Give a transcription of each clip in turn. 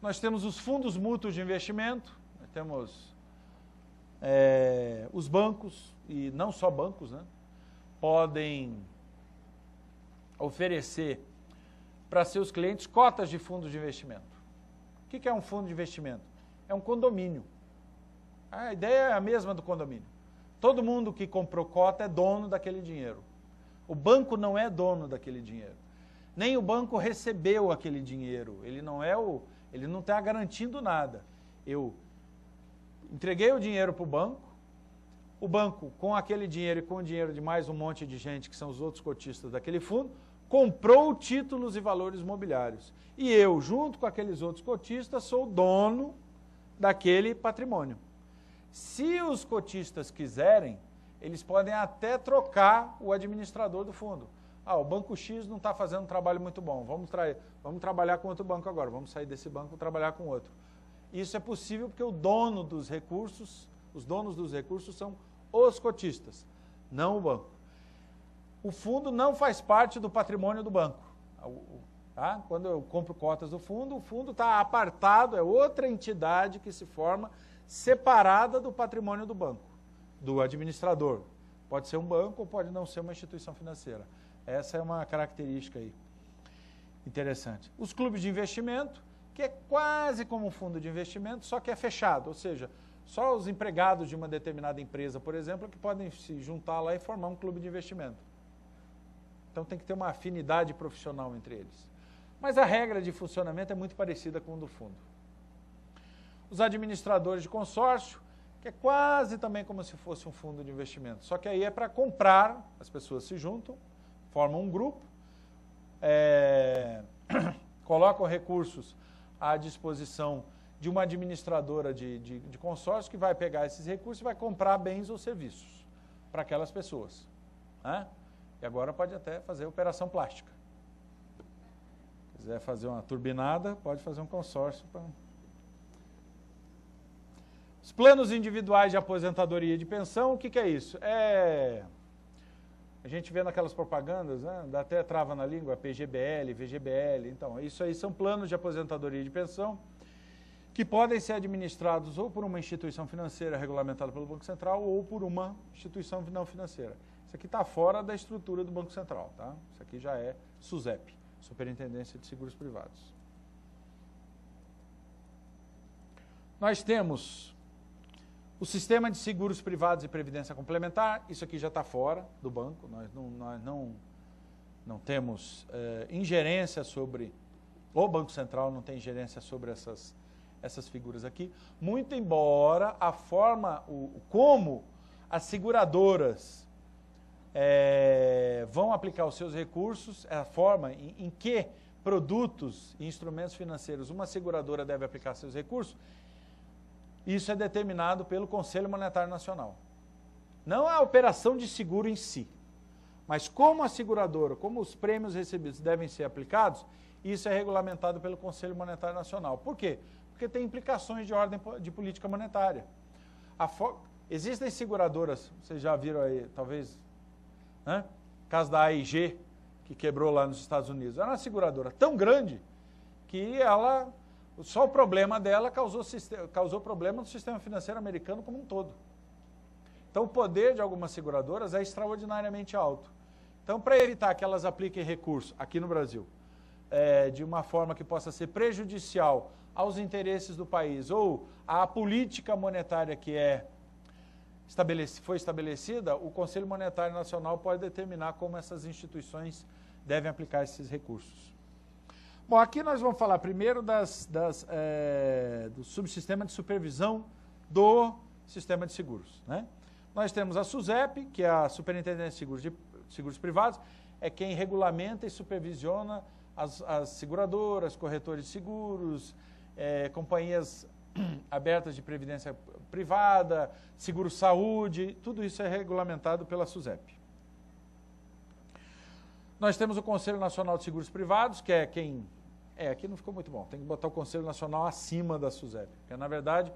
Nós temos os fundos mútuos de investimento, nós temos os bancos, e não só bancos, né, podem oferecer para seus clientes cotas de fundos de investimento. O que é um fundo de investimento? É um condomínio. A ideia é a mesma do condomínio. Todo mundo que comprou cota é dono daquele dinheiro. O banco não é dono daquele dinheiro. Nem o banco recebeu aquele dinheiro. Ele não está garantindo nada. Eu entreguei o dinheiro para o banco, com aquele dinheiro e com o dinheiro de mais um monte de gente, que são os outros cotistas daquele fundo, comprou títulos e valores mobiliários. E eu, junto com aqueles outros cotistas, sou dono daquele patrimônio. Se os cotistas quiserem, eles podem até trocar o administrador do fundo. O banco X não está fazendo um trabalho muito bom, vamos trabalhar com outro banco agora, vamos sair desse banco e trabalhar com outro. Isso é possível porque os donos dos recursos são os cotistas, não o banco. O fundo não faz parte do patrimônio do banco. Tá? Quando eu compro cotas do fundo, o fundo está apartado, é outra entidade que se forma separada do patrimônio do banco, do administrador. Pode ser um banco ou pode não ser uma instituição financeira. Essa é uma característica aí interessante. Os clubes de investimento, que é quase como um fundo de investimento, só que é fechado, ou seja, só os empregados de uma determinada empresa, por exemplo, que podem se juntar lá e formar um clube de investimento. Então tem que ter uma afinidade profissional entre eles. Mas a regra de funcionamento é muito parecida com o do fundo. Os administradores de consórcio, que é quase também como se fosse um fundo de investimento, só que aí é para comprar, as pessoas se juntam, formam um grupo, colocam recursos à disposição de uma administradora de consórcio que vai pegar esses recursos e vai comprar bens ou serviços para aquelas pessoas. Né? E agora pode até fazer operação plástica. Se quiser fazer uma turbinada, pode fazer um consórcio. Os planos individuais de aposentadoria e de pensão, o que é isso? A gente vê naquelas propagandas, né? Dá até trava na língua, PGBL, VGBL. Então, isso aí são planos de aposentadoria e de pensão que podem ser administrados ou por uma instituição financeira regulamentada pelo Banco Central ou por uma instituição não financeira. Isso aqui está fora da estrutura do Banco Central, tá? Isso aqui já é SUSEP, Superintendência de Seguros Privados. Nós temos o sistema de seguros privados e previdência complementar, isso aqui já está fora do banco, nós não temos ingerência sobre, o Banco Central não tem ingerência sobre essas figuras aqui, muito embora a forma, como as seguradoras vão aplicar os seus recursos, a forma em que produtos e instrumentos financeiros uma seguradora deve aplicar seus recursos, isso é determinado pelo Conselho Monetário Nacional. Não a operação de seguro em si, mas como a seguradora, como os prêmios recebidos devem ser aplicados, isso é regulamentado pelo Conselho Monetário Nacional. Por quê? Porque tem implicações de ordem de política monetária. Existem seguradoras, vocês já viram aí, talvez, né? Caso da AIG, que quebrou lá nos Estados Unidos. Era uma seguradora tão grande que só o problema dela causou problema no sistema financeiro americano como um todo. Então, o poder de algumas seguradoras é extraordinariamente alto. Então, para evitar que elas apliquem recurso aqui no Brasil, de uma forma que possa ser prejudicial aos interesses do país ou à política monetária que foi estabelecida, o Conselho Monetário Nacional pode determinar como essas instituições devem aplicar esses recursos. Bom, aqui nós vamos falar primeiro do subsistema de supervisão do sistema de seguros, né? Nós temos a SUSEP, que é a Superintendência de Seguros Privados, é quem regulamenta e supervisiona as seguradoras, corretores de seguros, companhias abertas de previdência privada, seguro-saúde, tudo isso é regulamentado pela SUSEP. Nós temos o Conselho Nacional de Seguros Privados, que é quem... aqui não ficou muito bom, tem que botar o Conselho Nacional acima da SUSEP, porque na verdade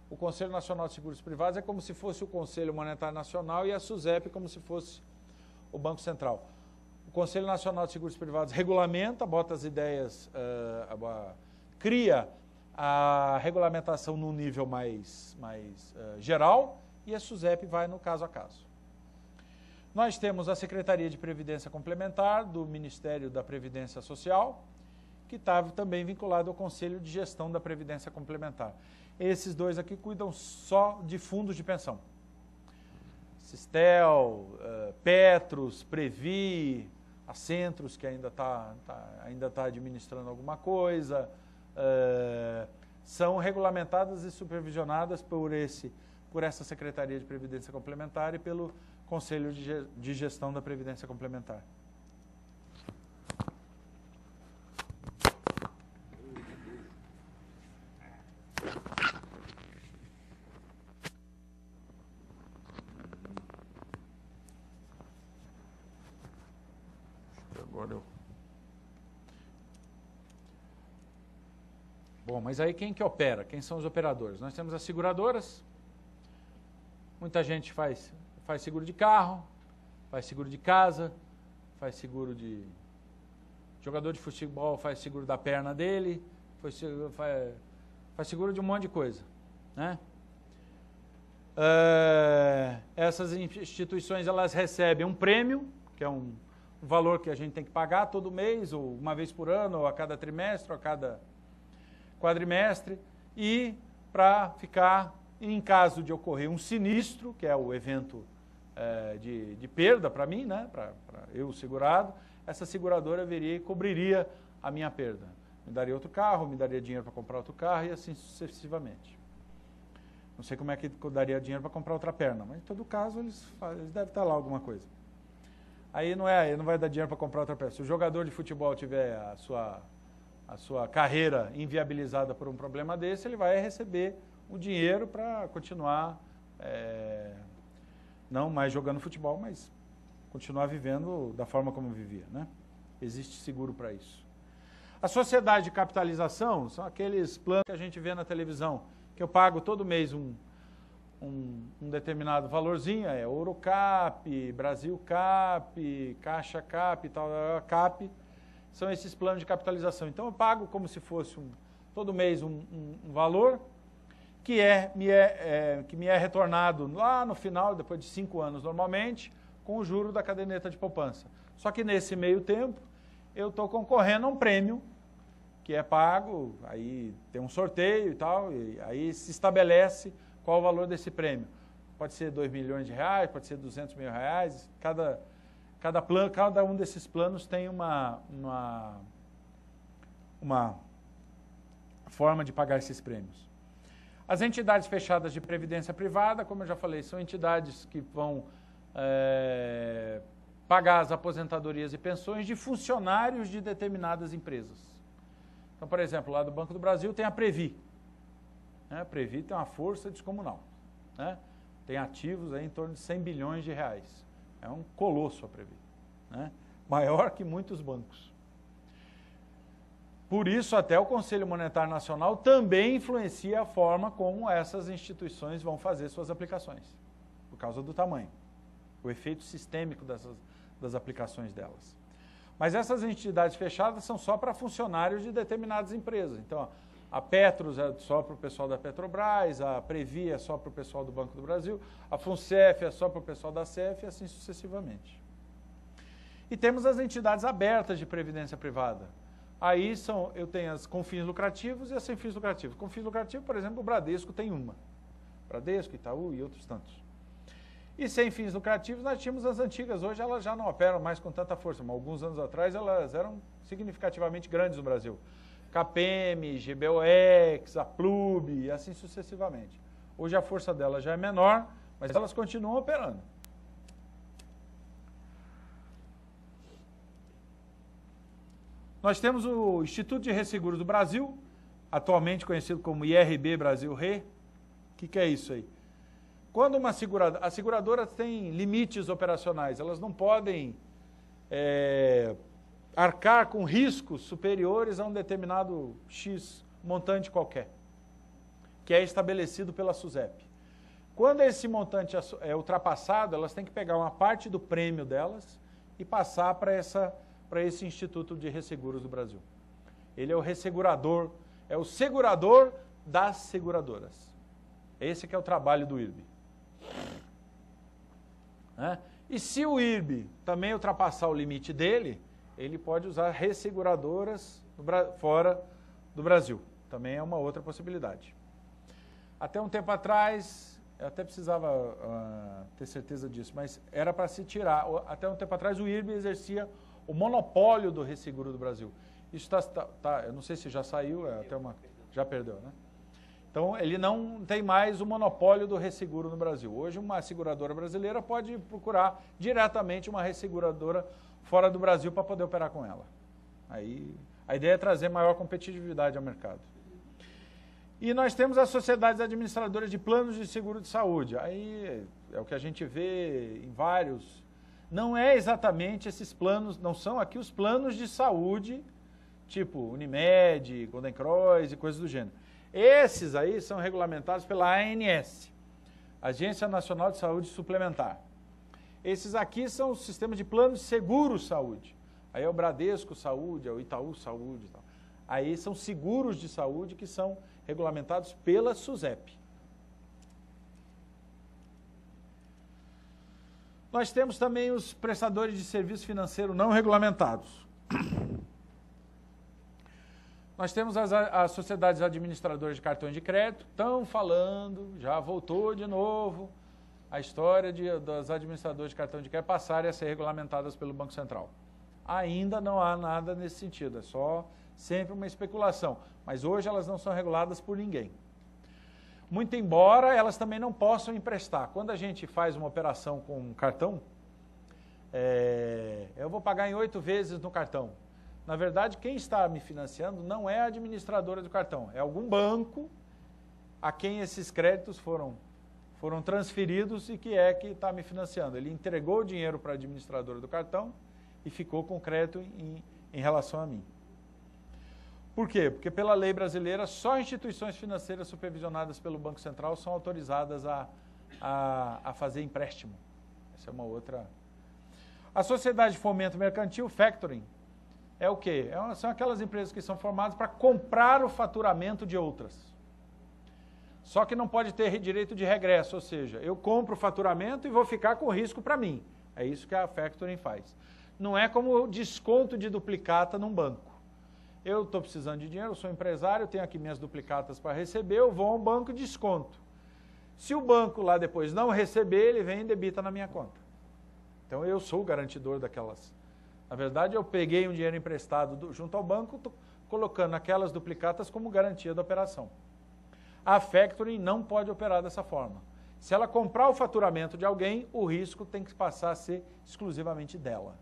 o Conselho Nacional de Seguros Privados é como se fosse o Conselho Monetário Nacional e a SUSEP como se fosse o Banco Central. O Conselho Nacional de Seguros Privados regulamenta, bota as ideias, cria a regulamentação num nível mais geral e a SUSEP vai no caso a caso. Nós temos a Secretaria de Previdência Complementar do Ministério da Previdência Social, que está também vinculado ao Conselho de Gestão da Previdência Complementar. Esses dois aqui cuidam só de fundos de pensão. Sistel, Petros, Previ, a Centros, que ainda tá administrando alguma coisa, são regulamentadas e supervisionadas por essa Secretaria de Previdência Complementar e pelo Conselho de Gestão da Previdência Complementar. Bom, mas aí quem que opera? Quem são os operadores? Nós temos as seguradoras, muita gente faz seguro de carro, faz seguro de casa, faz seguro de... Jogador de futebol faz seguro da perna dele, faz seguro de um monte de coisa, né? Essas instituições, elas recebem um prêmio, que é um valor que a gente tem que pagar todo mês, ou uma vez por ano, ou a cada trimestre, ou a cada quadrimestre, e para ficar, em caso de ocorrer um sinistro, que é o evento de perda para mim, né, para eu segurado, essa seguradora viria e cobriria a minha perda. Me daria outro carro, me daria dinheiro para comprar outro carro e assim sucessivamente. Não sei como é que daria dinheiro para comprar outra perna, mas em todo caso eles devem estar lá alguma coisa. Aí não vai dar dinheiro para comprar outra perna. Se o jogador de futebol tiver a sua carreira inviabilizada por um problema desse, ele vai receber o dinheiro para continuar, não mais jogando futebol, mas continuar vivendo da forma como vivia, né? Existe seguro para isso. A sociedade de capitalização são aqueles planos que a gente vê na televisão, que eu pago todo mês um determinado valorzinho, Ourocap, Brasilcap, Caixa Cap, tal, Cap, são esses planos de capitalização. Então eu pago como se fosse todo mês um valor que me é retornado lá no final, depois de 5 anos normalmente, com o juro da caderneta de poupança. Só que nesse meio tempo eu estou concorrendo a um prêmio que é pago, aí tem um sorteio e tal, e aí se estabelece qual o valor desse prêmio. Pode ser 2 milhões de reais, pode ser 200 mil reais, cada um desses planos tem uma forma de pagar esses prêmios. As entidades fechadas de previdência privada, como eu já falei, são entidades que vão pagar as aposentadorias e pensões de funcionários de determinadas empresas. Então, por exemplo, lá do Banco do Brasil tem a Previ. A Previ tem uma força descomunal, né? Tem ativos aí em torno de 100 bilhões de reais. É um colosso a Previ, né? Maior que muitos bancos. Por isso, até o Conselho Monetário Nacional também influencia a forma como essas instituições vão fazer suas aplicações, por causa do tamanho, o efeito sistêmico das aplicações delas. Mas essas entidades fechadas são só para funcionários de determinadas empresas. Então, a Petros é só para o pessoal da Petrobras, a Previ é só para o pessoal do Banco do Brasil, a Funcef é só para o pessoal da CEF e assim sucessivamente. E temos as entidades abertas de previdência privada. Aí eu tenho as com fins lucrativos e as sem fins lucrativos. Com fins lucrativos, por exemplo, o Bradesco tem uma. Bradesco, Itaú e outros tantos. E sem fins lucrativos, nós tínhamos as antigas. Hoje elas já não operam mais com tanta força, mas alguns anos atrás elas eram significativamente grandes no Brasil. KPM, GBOX, Aplub e assim sucessivamente. Hoje a força delas já é menor, mas elas continuam operando. Nós temos o Instituto de Resseguros do Brasil, atualmente conhecido como IRB Brasil Re. O que é isso aí? Quando as seguradoras têm limites operacionais, elas não podem arcar com riscos superiores a um determinado X montante qualquer, que é estabelecido pela SUSEP. Quando esse montante é ultrapassado, elas têm que pegar uma parte do prêmio delas e passar para esse Instituto de Resseguros do Brasil. Ele é o ressegurador, É o segurador das seguradoras. Esse que é o trabalho do IRB. E se o IRB também ultrapassar o limite dele, ele pode usar resseguradoras fora do Brasil. Também é uma outra possibilidade. Até um tempo atrás, eu até precisava ter certeza disso, mas era para se tirar. Até um tempo atrás, o IRB exercia o monopólio do resseguro do Brasil. Isso eu não sei se já saiu, já perdeu, né? Então, ele não tem mais o monopólio do resseguro no Brasil. Hoje, uma seguradora brasileira pode procurar diretamente uma resseguradora fora do Brasil para poder operar com ela. Aí, a ideia é trazer maior competitividade ao mercado. E nós temos as sociedades administradoras de planos de seguro de saúde. Aí é o que a gente vê em vários. Não é exatamente esses planos, não são aqui os planos de saúde, tipo Unimed, Golden Cross e coisas do gênero. Esses aí são regulamentados pela ANS, Agência Nacional de Saúde Suplementar. Esses aqui são os sistemas de planos de seguro saúde. Aí é o Bradesco Saúde, é o Itaú Saúde e tal. Aí são seguros de saúde que são regulamentados pela SUSEP. Nós temos também os prestadores de serviço financeiro não regulamentados. Nós temos as sociedades administradoras de cartões de crédito, estão falando, já voltou de novo, a história das administradoras de cartão de crédito passarem a ser regulamentadas pelo Banco Central. Ainda não há nada nesse sentido, é só sempre uma especulação, mas hoje elas não são reguladas por ninguém. Muito embora elas também não possam emprestar. Quando a gente faz uma operação com um cartão, eu vou pagar em 8 vezes no cartão. Na verdade, quem está me financiando não é a administradora do cartão, é algum banco a quem esses créditos foram transferidos e que está me financiando. Ele entregou o dinheiro para a administradora do cartão e ficou com crédito em relação a mim. Por quê? Porque pela lei brasileira, só instituições financeiras supervisionadas pelo Banco Central são autorizadas a fazer empréstimo. Essa é uma outra. A Sociedade de Fomento Mercantil, Factoring, é o quê? São aquelas empresas que são formadas para comprar o faturamento de outras. Só que não pode ter direito de regresso, ou seja, eu compro o faturamento e vou ficar com risco para mim. É isso que a Factoring faz. Não é como desconto de duplicata num banco. Eu estou precisando de dinheiro, eu sou empresário, tenho aqui minhas duplicatas para receber, eu vou a um banco e desconto. Se o banco lá depois não receber, ele vem e debita na minha conta. Então eu sou o garantidor daquelas. Na verdade, eu peguei um dinheiro emprestado junto ao banco, estou colocando aquelas duplicatas como garantia da operação. A Factoring não pode operar dessa forma. Se ela comprar o faturamento de alguém, o risco tem que passar a ser exclusivamente dela.